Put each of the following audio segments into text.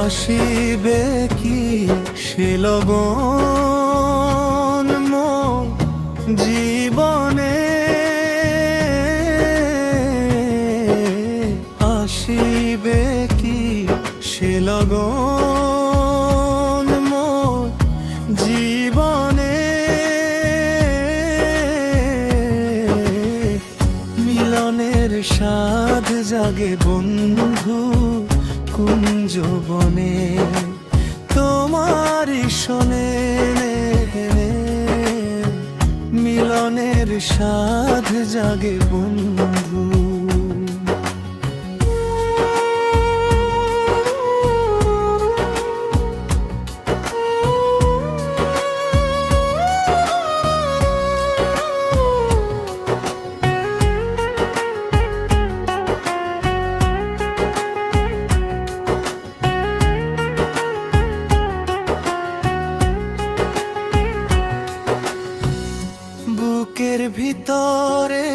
আসিবে কি সে লগন মোর জীবনে, আসিবে কি সে লগন মোর জীবনে, মিলনের স্বাদ জাগে বন্ধু কুঞ্জবনে, তোমারই শোনে মিলনের স্বাদ জাগে বন্ধু। বুকের ভিতরে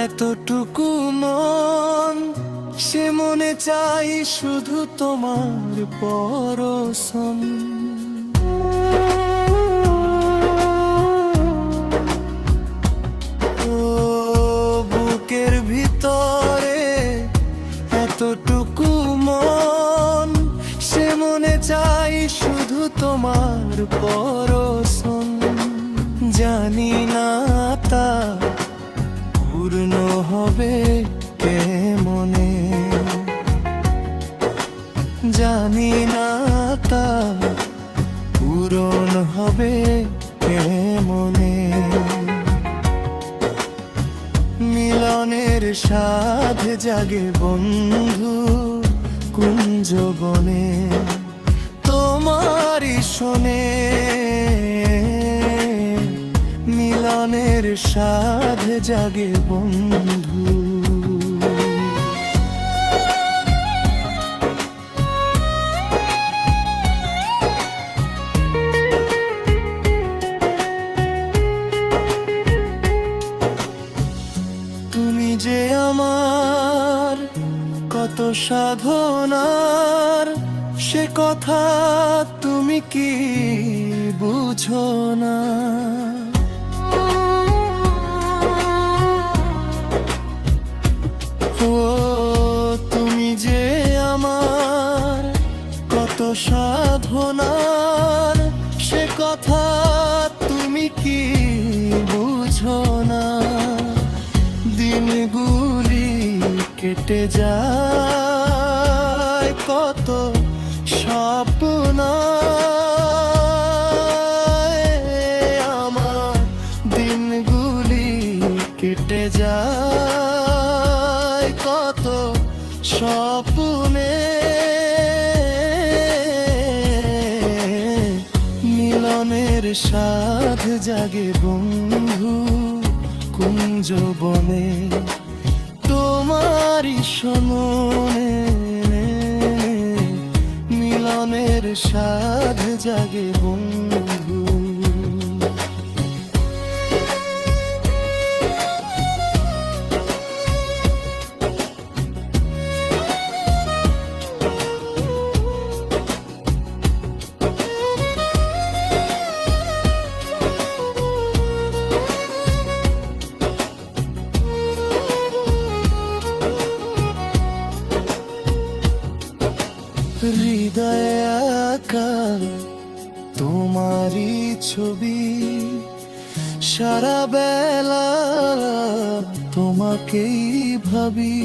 এতটুকু মন, সে মনে চাই শুধু তোমার পরশন। ও বুকের ভিতরে এতটুকু মন, সে মনে চাই শুধু তোমার পরশন। জানি না তা পূর্ণ হবে কেমনে, জানি না তা পূরণ হবে কেমনে, মিলনের স্বাদ জাগে বন্ধু কুঞ্জবনে, তোমারই শোনে মিলনের স্বাদ জাগে বন্ধু। তুমি যে আমার কত সাধনার, সে কথা তুমি কি বুঝো না। ও তুমি যে আমার কত সাধনার, সে কথা তুমি কি বুঝো না। দিনগুলি কেটে যায় কত স্বপ্ন, আমার দিনগুলি কেটে যায় কত স্বপ্নে, মিলনের স্বাদ জাগে বন্ধু কুঞ্জবনে, তোমারই শোনে মিলনের স্বাদ জাগে বন্ধু। হৃদয়ে আঁকা তোমারই ছবি, সারা বেলা তোমাকেই ভাবি।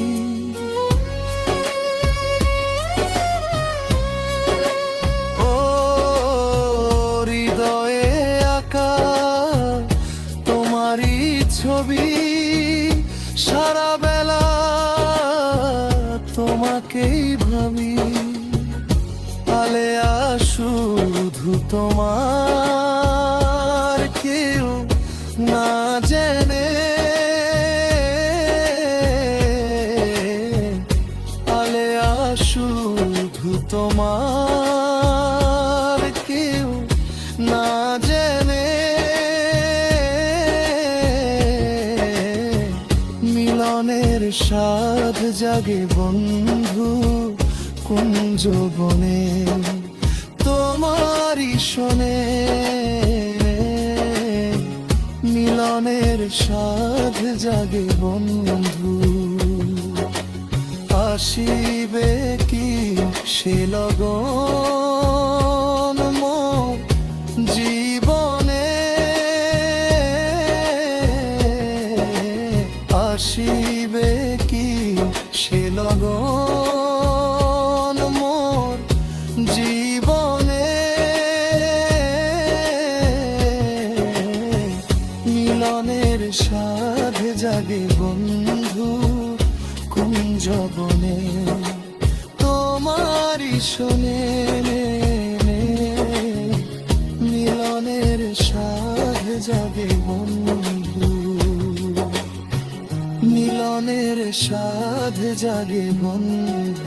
ও হৃদয়ে আঁকা তোমারই ছবি, সারা বেলা তোমাকেই ভাবি। আলেয়া শুধু তোমার কেউ না জেনে, আলেয়া শুধু তোমার কেউ না জেনে, মিলনের স্বাদ জাগে বন্ধু কুঞ্জ বনে তোমারই শোনে মিলনের সাধ জাগে বন্ধু আসিবে কি সে লগন মোর জীবনে আসিবে কি সে লগন মোর জীবনে মিলনের সাধ জাগে বন্ধু কুঞ্জ বনে তোমারই শোনে মিলনের সাধ জাগে বন্ধু মিলনের সাধ জাগে বন্ধু